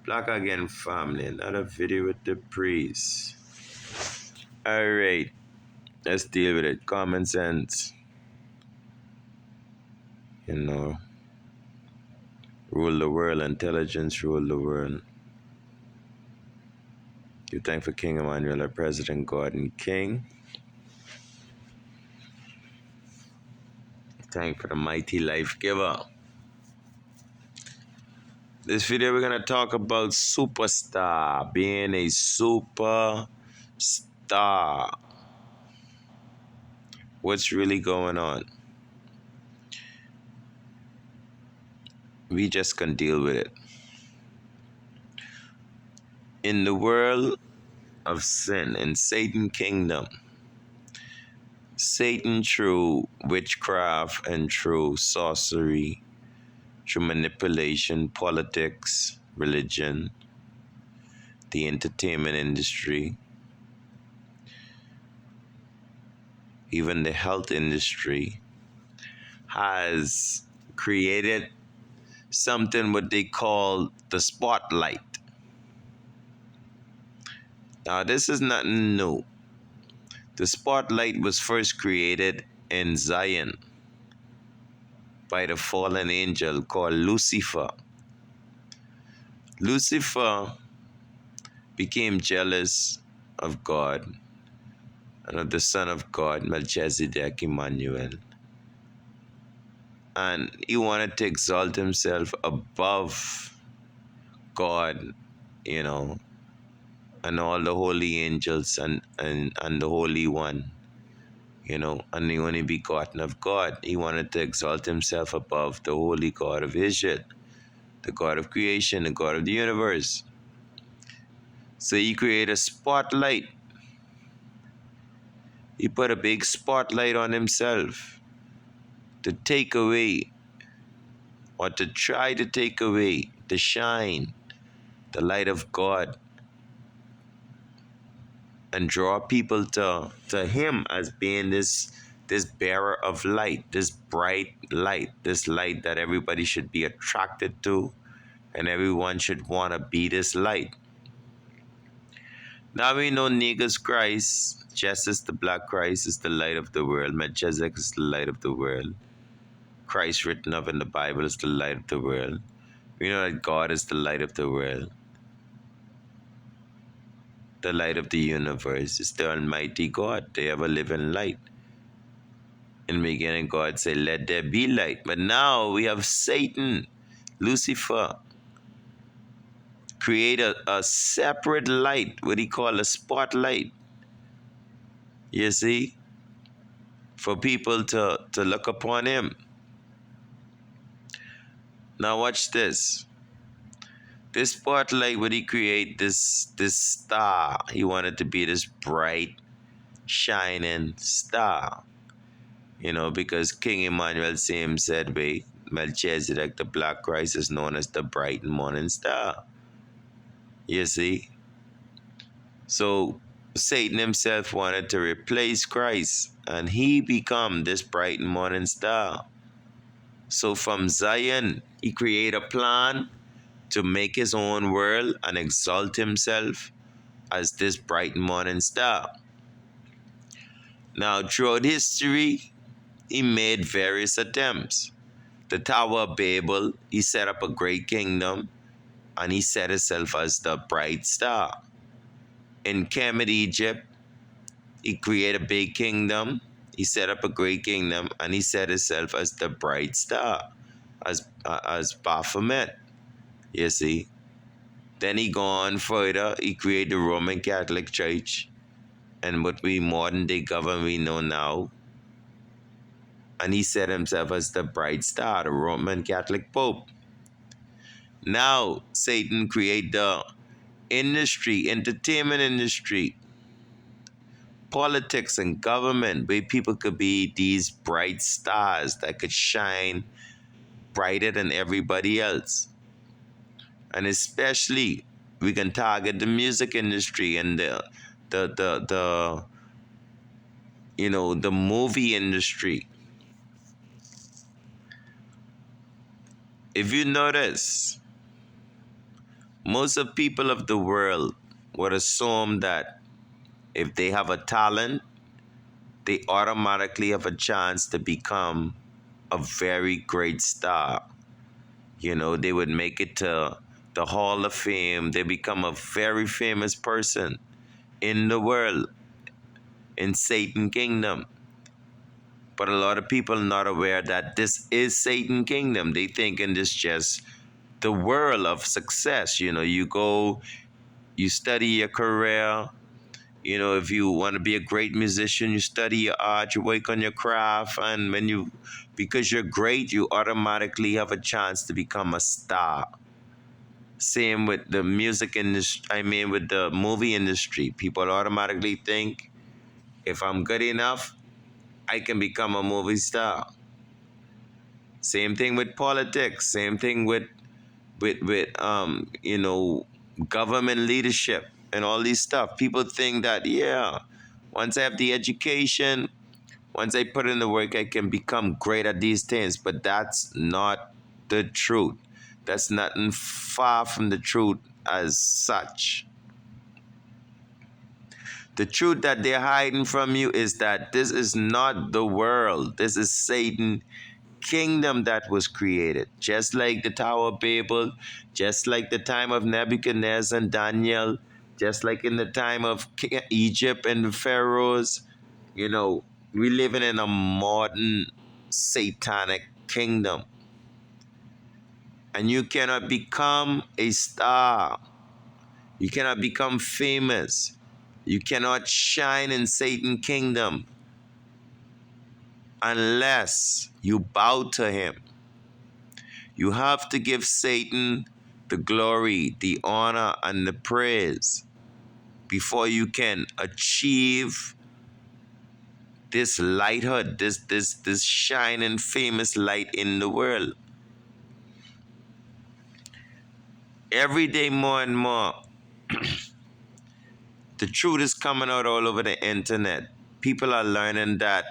Black again, family. Another video with the priest. Alright, let's deal with it. Common sense. Rule the world. Intelligence rule the world. Give thanks for King Emmanuel, our President, God and King. Thank for the mighty life giver. This video we're gonna talk about superstar, being a superstar. What's really going on? We just can deal with it. In the world of sin, in Satan's kingdom, Satan through witchcraft and through sorcery, through manipulation, politics, religion, the entertainment industry, even the health industry, has created something what they call the spotlight. Now, this is nothing new. The spotlight was first created in Zion by the fallen angel called Lucifer. Lucifer became jealous of God and of the Son of God, Melchizedek Emmanuel. And he wanted to exalt himself above God, and all the holy angels and the Holy One, and the only begotten of God. He wanted to exalt himself above the holy God of Israel, the God of creation, the God of the universe. So he created a spotlight. He put a big spotlight on himself to take away, or to try to take away, to shine the light of God and draw people to him as being this bearer of light, this bright light, this light that everybody should be attracted to, and everyone should want to be this light. Now we know niggas Christ, Jesus the black Christ, is the light of the world. Melchizedek is the light of the world. Christ written up in the Bible is the light of the world. We know that God is the light of the world. The light of the universe is the Almighty God, the ever-living light. In the beginning, God said, let there be light. But now we have Satan, Lucifer, create a separate light, what he call a spotlight. You see? For people to look upon him. Now watch this. This spotlight, what he create, this star. He wanted to be this bright, shining star. Because King Emmanuel same said, wait, Melchizedek, the black Christ, is known as the bright and morning star. You see? So Satan himself wanted to replace Christ, and he become this bright and morning star. So from Zion, he create a plan to make his own world and exalt himself as this bright and morning star. Now, throughout history, he made various attempts. The Tower of Babel, he set up a great kingdom, and he set himself as the bright star. In Kemet, Egypt, he created a big kingdom. He set up a great kingdom, and he set himself as the bright star, as Baphomet. You see? Then he gone further. He created the Roman Catholic Church, and what we modern day government we know now. And he set himself as the bright star, the Roman Catholic Pope. Now, Satan create the industry, entertainment industry, politics and government, where people could be these bright stars that could shine brighter than everybody else. And especially, we can target the music industry and the movie industry. If you notice, Most of people of the world would assume that if they have a talent, they automatically have a chance to become a very great star. They would make it to the Hall of Fame. They become a very famous person in the world, in Satan Kingdom. But a lot of people are not aware that this is Satan Kingdom. They thinking this just the world of success. You go, you study your career. If you want to be a great musician, you study your art, you work on your craft, and because you're great, you automatically have a chance to become a star. Same with the music industry, with the movie industry. People automatically think if I'm good enough, I can become a movie star. Same thing with politics, same thing with government leadership and all these stuff. People think that, yeah, once I have the education, once I put in the work, I can become great at these things. But that's not the truth. That's nothing far from the truth as such. The truth that they're hiding from you is that this is not the world. This is Satan kingdom that was created. Just like the Tower of Babel, just like the time of Nebuchadnezzar and Daniel, just like in the time of Egypt and the pharaohs. We living in a modern satanic kingdom. And you cannot become a star. You cannot become famous. You cannot shine in Satan kingdom unless you bow to him. You have to give Satan the glory, the honor, and the praise before you can achieve this lighthood, this shining famous light in the world. Every day more and more, the truth is coming out all over the internet. People are learning that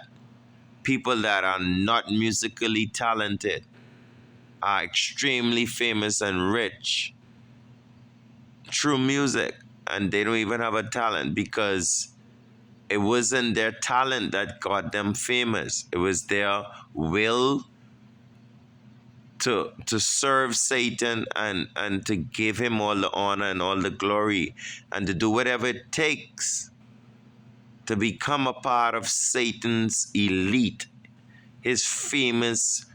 people that are not musically talented are extremely famous and rich through music, and they don't even have a talent because it wasn't their talent that got them famous. It was their will to serve Satan and to give him all the honor and all the glory and to do whatever it takes to become a part of Satan's elite, his famous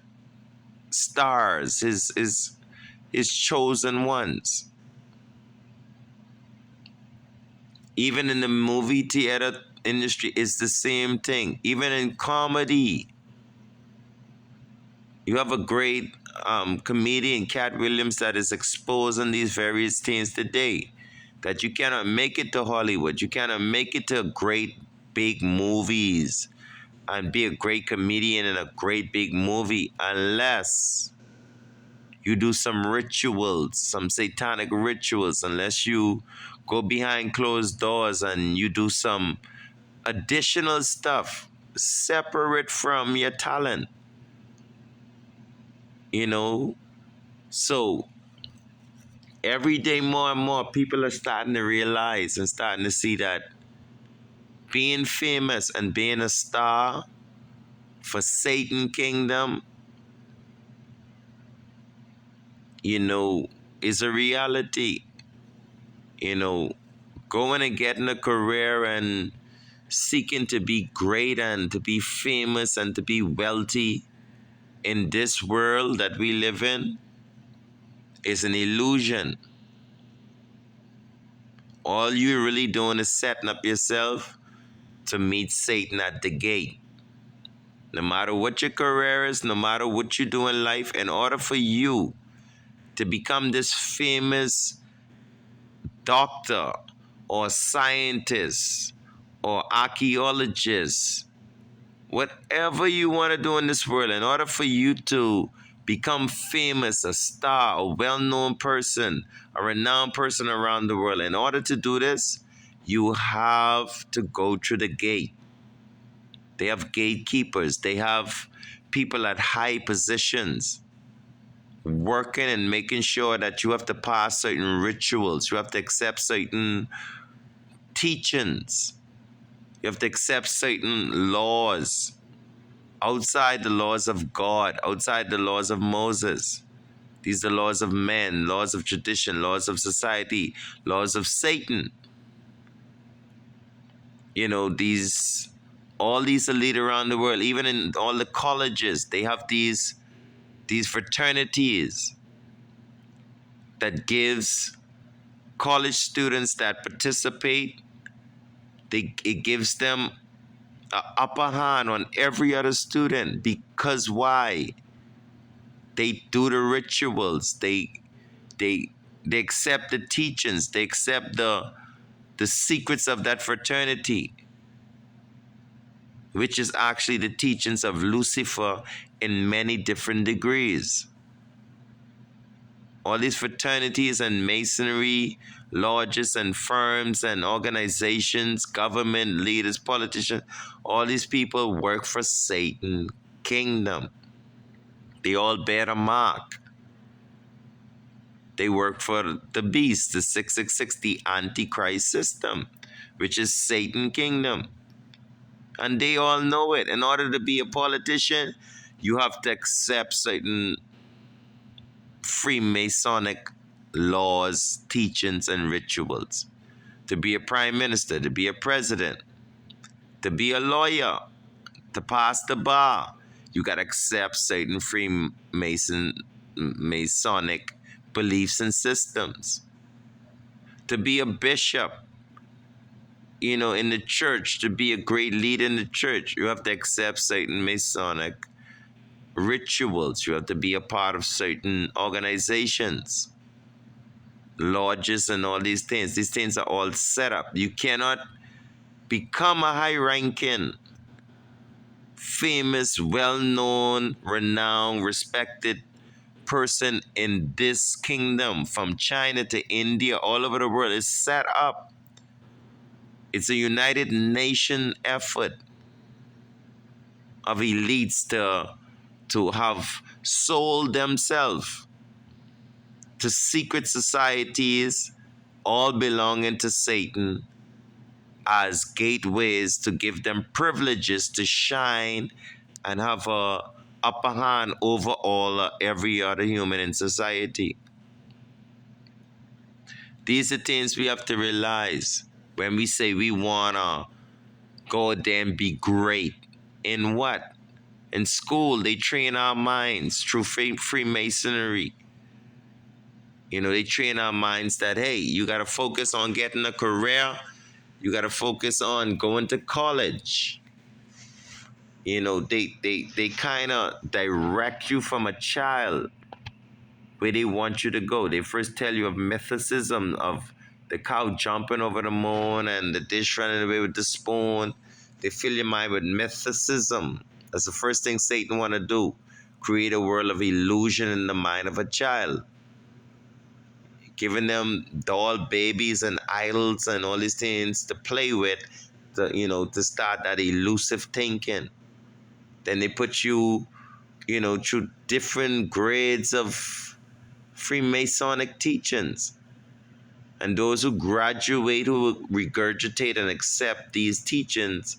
stars, his chosen ones. Even in the movie theater industry, it's the same thing. Even in comedy, you have a great comedian, Cat Williams, that is exposing these various things today. That you cannot make it to Hollywood. You cannot make it to great big movies and be a great comedian in a great big movie unless you do some rituals, some satanic rituals, unless you go behind closed doors and you do some additional stuff separate from your talent. So every day more and more people are starting to realize and starting to see that being famous and being a star for Satan Kingdom, is a reality. Going and getting a career and seeking to be great and to be famous and to be wealthy in this world that we live in is an illusion. All you're really doing is setting up yourself to meet Satan at the gate. No matter what your career is, no matter what you do in life, in order for you to become this famous doctor or scientist or archaeologist, whatever you want to do in this world, in order for you to become famous, a star, a well-known person, a renowned person around the world, in order to do this, you have to go through the gate. They have gatekeepers. They have people at high positions. working and making sure that you have to pass certain rituals, you have to accept certain teachings, you have to accept certain laws outside the laws of God, outside the laws of Moses. These are laws of men, laws of tradition, laws of society, laws of Satan. You know, all these elite around the world, even in all the colleges, they have these fraternities that gives college students that participate, it gives them an upper hand on every other student. Because why? They do the rituals, they they accept the teachings, they accept the secrets of that fraternity, which is actually the teachings of Lucifer in many different degrees. All these fraternities and masonry, lodges and firms and organizations, government leaders, politicians, all these people work for Satan's kingdom. They all bear a mark. They work for the beast, the 666, the Antichrist system, which is Satan's kingdom. And they all know it. In order to be a politician, you have to accept certain Freemasonic laws, teachings, and rituals. To be a prime minister, to be a president, to be a lawyer, to pass the bar, you got to accept certain Masonic beliefs and systems. To be a bishop, you know, in the church, to be a great leader in the church, you have to accept certain Masonic rituals. You have to be a part of certain organizations, lodges, and all these things. These things are all set up. You cannot become a high ranking, famous, well known, renowned, respected person in this kingdom, from China to India, all over the world. Is set up. It's a United Nation effort of elites to have sold themselves to secret societies, all belonging to Satan, as gateways to give them privileges to shine and have a upper hand over all every other human in society. These are things we have to realize when we say we wanna go there and be great. In what? In school, they train our minds through Freemasonry. You know, they train our minds that, hey, you got to focus on getting a career. You got to focus on going to college. You know, they kind of direct you from a child where they want you to go. They first tell you of mythicism, of the cow jumping over the moon and the dish running away with the spoon. They fill your mind with mythicism. That's the first thing Satan want to do. Create a world of illusion in the mind of a child. Giving them doll babies and idols and all these things to play with, to start that elusive thinking. Then they put you, through different grades of Freemasonic teachings. And those who graduate, who regurgitate and accept these teachings,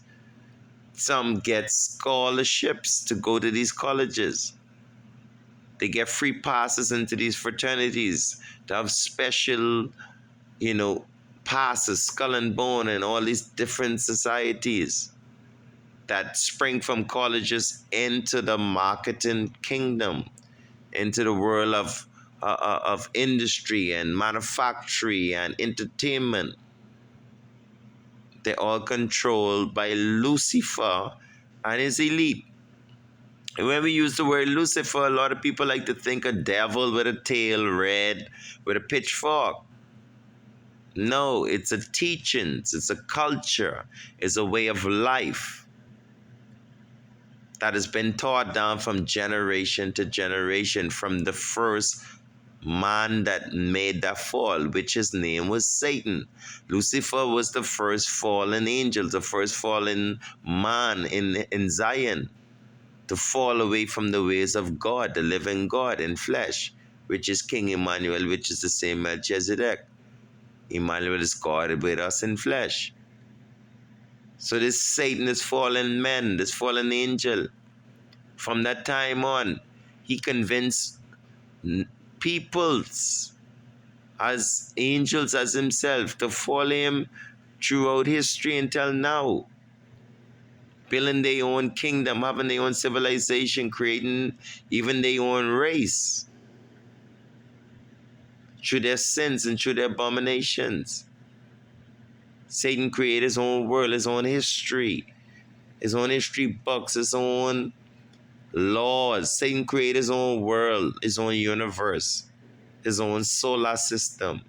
some get scholarships to go to these colleges. They get free passes into these fraternities to have special, passes, skull and bone, and all these different societies that spring from colleges into the marketing kingdom, into the world of industry and manufacturing and entertainment. They're all controlled by Lucifer and his elite. And when we use the word Lucifer, a lot of people like to think a devil with a tail, red, with a pitchfork. No, it's a teachings, it's a culture, it's a way of life that has been taught down from generation to generation, from the first man that made that fall, which his name was Satan. Lucifer was the first fallen angel, the first fallen man in Zion. to fall away from the ways of God, the living God in flesh, which is King Emmanuel, which is the same Melchizedek. Emmanuel is God with us in flesh. So this Satan, this fallen man, this fallen angel, from that time on, he convinced peoples as angels as himself to follow him throughout history until now, building their own kingdom, having their own civilization, creating even their own race through their sins and through their abominations. Satan created his own world, his own history books, his own laws. Satan created his own world, his own universe, his own solar system,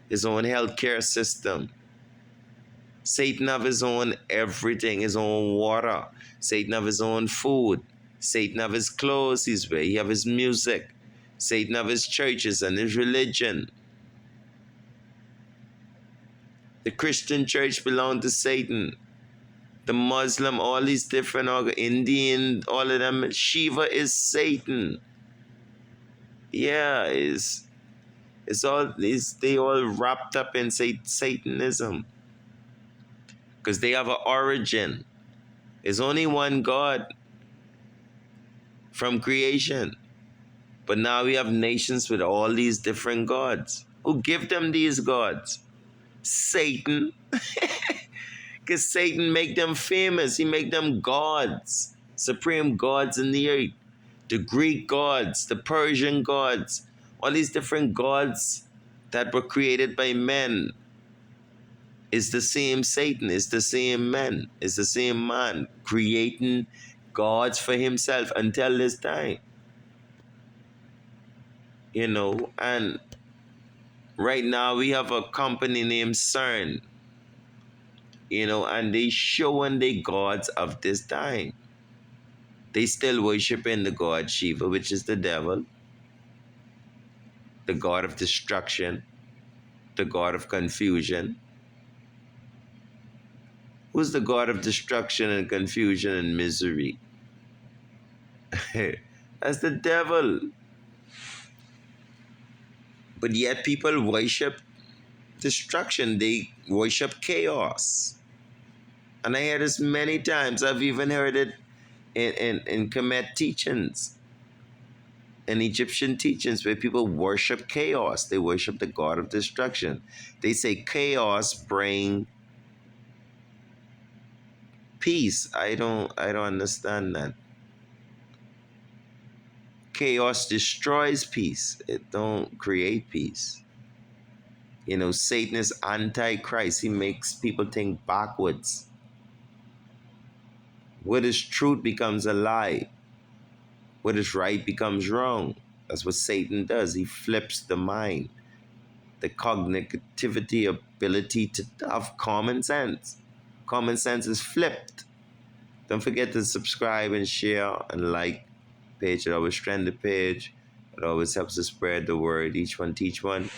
his own healthcare system. Satan have his own everything, his own water. Satan have his own food. Satan have his clothes he's wear. He have his music. Satan have his churches and his religion. The Christian church belonged to Satan. The Muslim, all these different Indian, all of them. Shiva is Satan. Yeah, they all wrapped up in Satanism. Because they have an origin. There's only one God from creation. But now we have nations with all these different gods. Who give them these gods? Satan. Because Satan make them famous. He make them gods. Supreme gods in the earth. The Greek gods, the Persian gods. All these different gods that were created by men. It's the same Satan. It's the same man. It's the same man creating gods for himself until this time. And right now we have a company named CERN. And they showing the gods of this time. They still worshiping the god Shiva, which is the devil, the god of destruction, the god of confusion. Who's the god of destruction and confusion and misery? That's the devil. But yet people worship destruction. They worship chaos. And I hear this many times. I've even heard it in Kemet teachings, in Egyptian teachings, where people worship chaos. They worship the god of destruction. They say chaos bring peace. I don't understand that. Chaos destroys peace. It don't create peace. Satan is antichrist. He makes people think backwards. What is truth becomes a lie. What is right becomes wrong. That's what Satan does. He flips the mind. The cognitivity ability to have common sense. Common sense is flipped. Don't forget to subscribe and share and like page. It always trend the page. It always helps to spread the word. Each one teach one.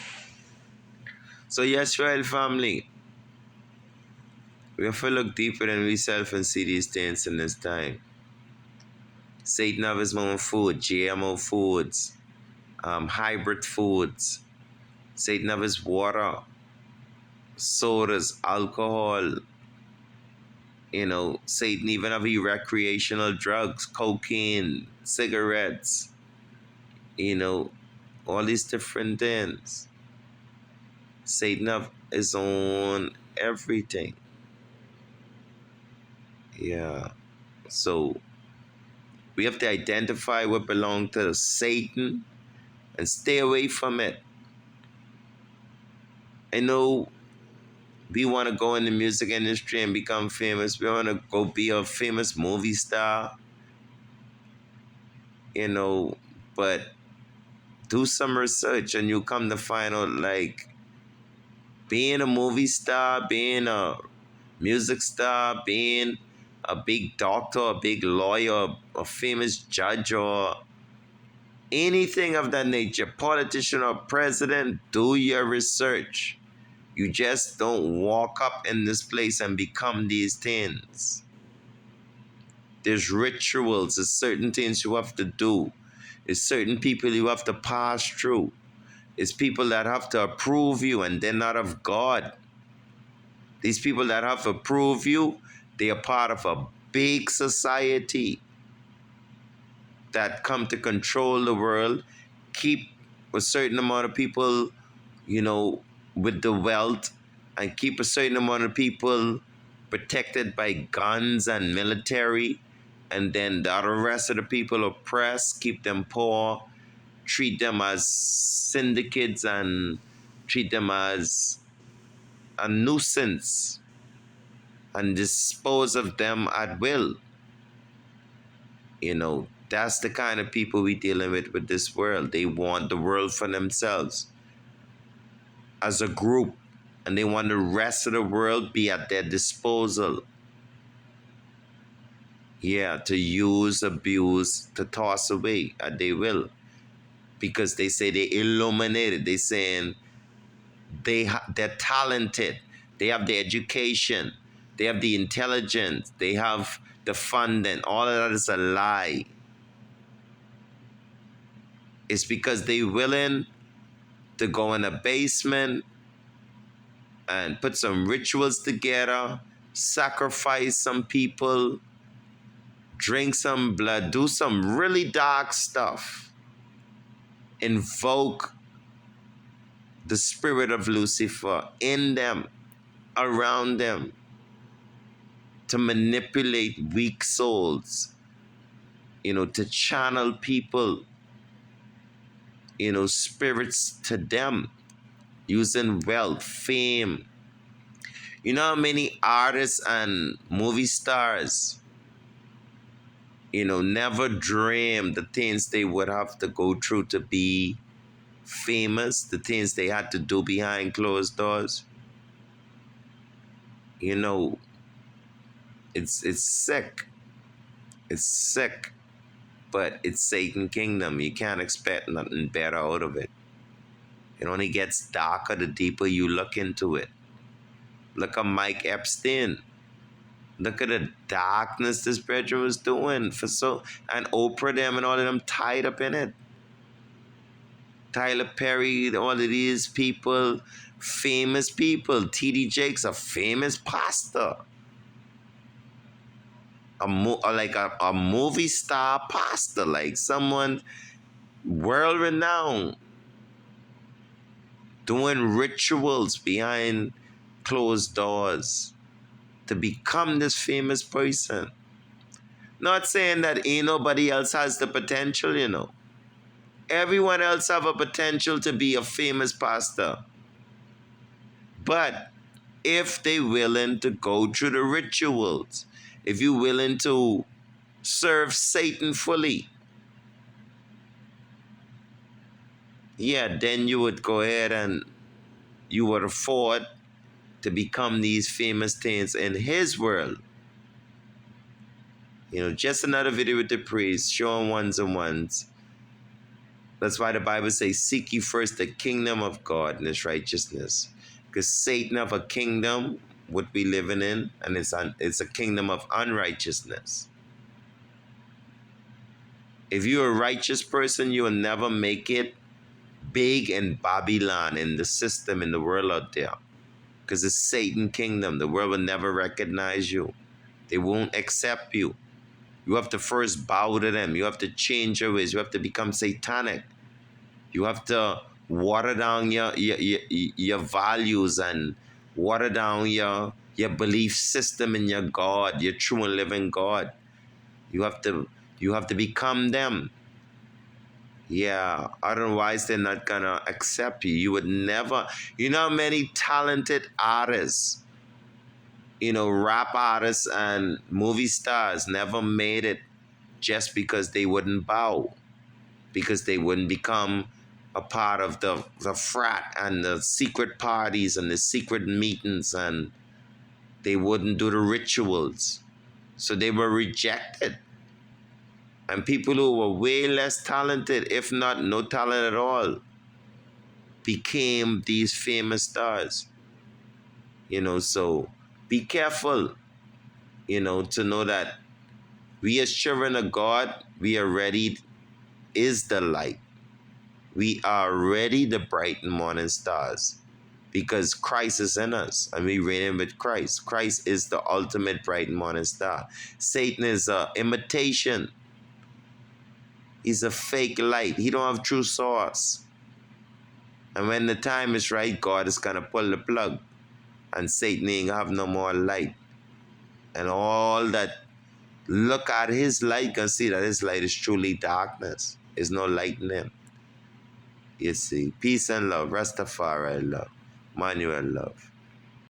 So yes, Royal family. We have to look deeper than we self and see these things in this time. Satan have his own food, GMO foods, hybrid foods. Satan have his water, sodas, alcohol. Satan even have his recreational drugs, cocaine, cigarettes. All these different things. Satan have his own everything. Yeah. So we have to identify what belongs to Satan and stay away from it. I know we want to go in the music industry and become famous. We want to go be a famous movie star. But do some research and you come to find out, like, being a movie star, being a music star, being a big doctor, a big lawyer, a famous judge, or anything of that nature, politician or president, do your research. You just don't walk up in this place and become these things. There's rituals. There's certain things you have to do. There's certain people you have to pass through. It's people that have to approve you, and they're not of God. These people that have to approve you, they are part of a big society that come to control the world, keep a certain amount of people, you know, with the wealth, and keep a certain amount of people protected by guns and military, and then the other rest of the people oppressed, keep them poor, treat them as syndicates, and treat them as a nuisance, and dispose of them at will. You know, that's the kind of people we dealing with this world. They want the world for themselves as a group, and they want the rest of the world be at their disposal. Yeah, to use, abuse, to toss away at they will. Because they say they illuminated. They saying they're talented. They have the education. They have the intelligence. They have the funding. All of that is a lie. It's because they willing to go in a basement and put some rituals together, sacrifice some people, drink some blood, do some really dark stuff, invoke the spirit of Lucifer in them, around them, to manipulate weak souls, you know, to channel people, you know, spirits to them, using wealth, fame. You know how many artists and movie stars, you know, never dreamed the things they would have to go through to be famous, the things they had to do behind closed doors. You know, it's sick. It's sick. But it's Satan kingdom. You can't expect nothing better out of it. It only gets darker the deeper you look into it. Look at Mike Epstein. Look at the darkness this brother was doing for so, and Oprah them and all of them tied up in it. Tyler Perry, all of these people, famous people. T.D. Jakes, a famous pastor. A movie star pastor, like someone world renowned, doing rituals behind closed doors to become this famous person. Not saying that ain't nobody else has the potential, you know. Everyone else have a potential to be a famous pastor. But if they willing to go through the rituals, if you willing to serve Satan fully, yeah, then you would go ahead and you would afford to become these famous things in his world. You know, just another video with the priest showing ones and ones. That's why the Bible says, seek ye first the kingdom of God and his righteousness. Because Satan have a kingdom, what we living in, and it's a kingdom of unrighteousness. If you're a righteous person, you will never make it big in Babylon, in the system, in the world out there. Because it's Satan kingdom. The world will never recognize you. They won't accept you. You have to first bow to them. You have to change your ways. You have to become satanic. You have to water down your values and water down your belief system in your God, your true and living God. You have to become them. Yeah, otherwise they're not gonna accept you. You would never, you know how many talented artists, you know, rap artists and movie stars never made it just because they wouldn't bow, because they wouldn't become a part of the frat and the secret parties and the secret meetings, and they wouldn't do the rituals. So they were rejected. And people who were way less talented, if not no talent at all, became these famous stars. You know, so be careful, you know, to know that We as children of God, we are ready, is the light. We are already the bright and morning stars because Christ is in us and we reign with Christ. Christ is the ultimate bright and morning star. Satan is an imitation. He's a fake light. He don't have true source. And when the time is right, God is going to pull the plug and Satan ain't have no more light. And all that look at his light and see that his light is truly darkness. There's no light in him. You see, peace and love, Rastafari love, Manuel love.